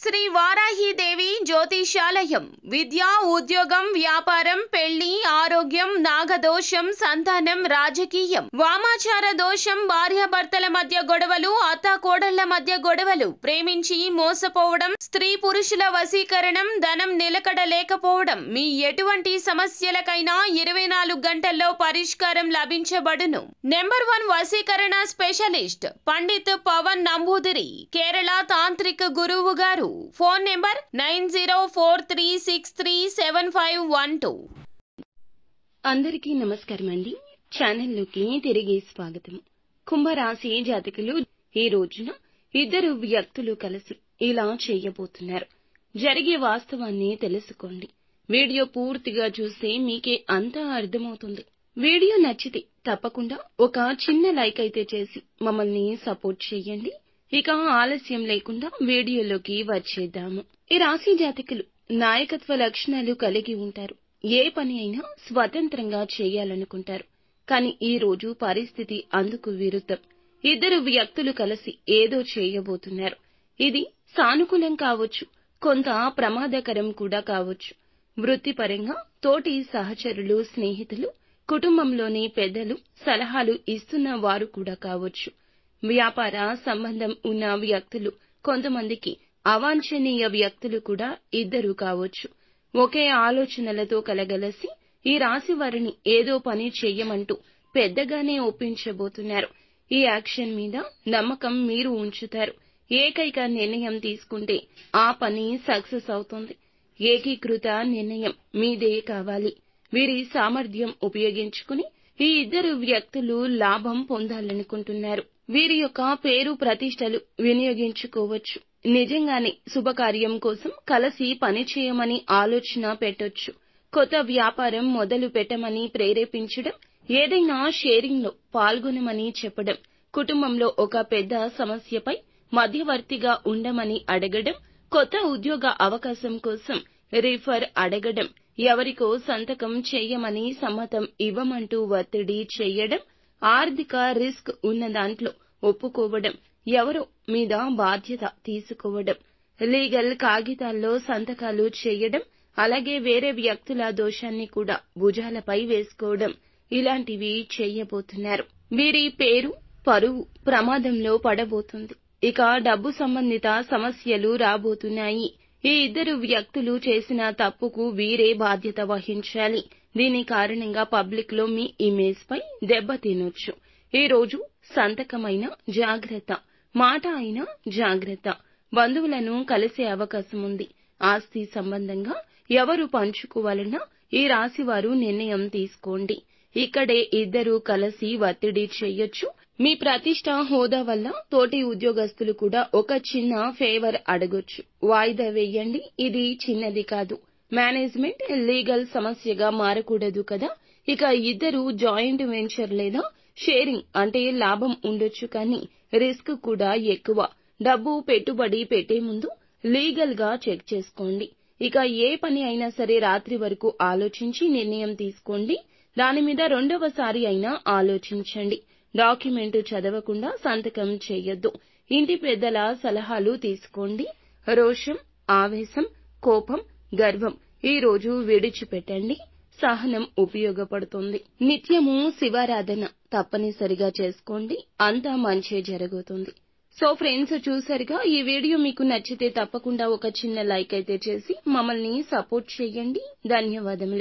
శ్రీ వారాహిదేవి జ్యోతిషాలయం విద్య, ఉద్యోగం, వ్యాపారం, పెళ్లి, ఆరోగ్యం, నాగదోషం, సంతానం, రాజకీయం, వామాచార దోషం, భార్యాభర్తల మధ్య గొడవలు, అత్తాకోడళ్ల మధ్య గొడవలు, ప్రేమించి మోసపోవడం, స్త్రీ పురుషుల వశీకరణం, ధనం నిలకడ లేకపోవడం, మీ ఎటువంటి సమస్యలకైనా 24 గంటల్లో పరిష్కారం లభించబడును. నెంబర్ 1 వశీకరణ స్పెషలిస్ట్ పండిత్ పవన్ నంబూదిరి, కేరళ తాంత్రిక గురువు గారు. Phone number 9043637512. అందరికీ నమస్కారం అండి. ఛానల్లోకి తిరిగి స్వాగతం. కుంభరాశి జాతకులు ఈ రోజున ఇద్దరు వ్యక్తులు కలిసి ఇలా చేయబోతున్నారు. జరిగే వాస్తవాన్ని తెలుసుకోండి. వీడియో పూర్తిగా చూస్తే మీకే అంతా అర్థమవుతుంది. వీడియో నచ్చితే తప్పకుండా ఒక చిన్న లైక్ అయితే చేసి మమ్మల్ని సపోర్ట్ చేయండి. ఇక ఆలస్యం లేకుండా వీడియోలోకి వచ్చేద్దాము. ఈ రాశి జాతకులు నాయకత్వ లక్షణాలు కలిగి ఉంటారు. ఏ పని అయినా స్వతంత్రంగా చేయాలనుకుంటారు. కానీ ఈ రోజు పరిస్థితి అందుకు విరుద్ధం. ఇద్దరు వ్యక్తులు కలిసి ఏదో చేయబోతున్నారు. ఇది సానుకూలం కావచ్చు, కొంత ప్రమాదకరం కూడా కావచ్చు. వృత్తిపరంగా తోటి సహచరులు, స్నేహితులు, కుటుంబంలోని పెద్దలు సలహాలు ఇస్తున్న వారు కూడా కావచ్చు. వ్యాపార సంబంధం ఉన్న వ్యక్తులు, కొంతమందికి అవాంఛనీయ వ్యక్తులు కూడా ఇద్దరు కావచ్చు. ఒకే ఆలోచనలతో కలగలసి ఈ రాశి వారిని ఏదో పని చెయ్యమంటూ పెద్దగానే ఒప్పించబోతున్నారు. ఈ యాక్షన్ మీద నమ్మకం మీరు ఉంచుతారు. ఏకైక నిర్ణయం తీసుకుంటే ఆ పని సక్సెస్ అవుతుంది. ఏకీకృత నిర్ణయం మీదే కావాలి. వీరి సామర్థ్యం ఉపయోగించుకుని ఈ ఇద్దరు వ్యక్తులు లాభం పొందాలనుకుంటున్నారు. వీరి యొక్క పేరు ప్రతిష్టలు వినియోగించుకోవచ్చు. నిజంగానే శుభకార్యం కోసం కలిసి పనిచేయమని ఆలోచన పెట్టొచ్చు. కొత్త వ్యాపారం మొదలు పెట్టమని ప్రేరేపించడం, ఏదైనా షేరింగ్ లో పాల్గొనమని చెప్పడం, కుటుంబంలో ఒక పెద్ద సమస్యపై మధ్యవర్తిగా ఉండమని అడగడం, కొత్త ఉద్యోగ అవకాశం కోసం రిఫర్ అడగడం, ఎవరికో సంతకం చేయమని సమ్మతం ఇవ్వమంటూ ఒత్తిడి చేయడం, ఆర్థిక రిస్క్ ఉన్న దాంట్లో ఒప్పుకోవడం, ఎవరో మీద బాధ్యత తీసుకోవడం, లీగల్ కాగితాల్లో సంతకాలు చేయడం, అలాగే వేరే వ్యక్తుల దోషాన్ని కూడా భుజాలపై వేసుకోవడం, ఇలాంటివి చేయబోతున్నారు. వీరి పేరు, పరువు ప్రమాదంలో పడబోతుంది. ఇక డబ్బు సంబంధిత సమస్యలు రాబోతున్నాయి. ఈ ఇద్దరు వ్యక్తులు చేసిన తప్పుకు వీరే బాధ్యత వహించాలి. దీని కారణంగా పబ్లిక్ లో మీ ఇమేజ్ పై దెబ్బ తినొచ్చు. ఈ రోజు సంతకమైన జాగ్రత్త, మాట అయినా జాగ్రత్త. బంధువులను కలిసే అవకాశం ఉంది. ఆస్తి సంబంధంగా ఎవరు పంచుకోవాలన్నా ఈ రాశి వారు నిర్ణయం తీసుకోండి. ఇక్కడే ఇద్దరు కలిసి ఒత్తిడి చేయొచ్చు. మీ ప్రతిష్ట, హోదా వల్ల తోటి ఉద్యోగస్తులు కూడా ఒక చిన్న ఫేవర్ అడగొచ్చు. వాయిదా వేయండి. ఇది చిన్నది కాదు. మేనేజ్మెంట్, లీగల్ సమస్యగా మారకూడదు కదా. ఇక ఇద్దరు జాయింట్ వెంచర్ లేదా షేరింగ్ అంటే లాభం ఉండొచ్చు, కానీ రిస్క్ కూడా ఎక్కువ. డబ్బు పెట్టుబడి పెట్టే ముందు లీగల్ గా చెక్ చేసుకోండి. ఇక ఏ పని అయినా సరే రాత్రి వరకు ఆలోచించి నిర్ణయం తీసుకోండి. దాని మీద రెండవసారి అయినా ఆలోచించండి. డాక్యుమెంట్ చదవకుండా సంతకం చేయొద్దు. ఇంటి పెద్దల సలహాలు తీసుకోండి. రోషం, ఆవేశం, కోపం, గర్వం ఈ రోజు విడిచిపెట్టండి. సహనం ఉపయోగపడుతుంది. నిత్యము శివారాధన తప్పనిసరిగా చేసుకోండి. అంతా మంచే జరుగుతుంది. సో ఫ్రెండ్స్, చూసారుగా. ఈ వీడియో మీకు నచ్చితే తప్పకుండా ఒక చిన్న లైక్ అయితే చేసి మమ్మల్ని సపోర్ట్ చేయండి. ధన్యవాదములు.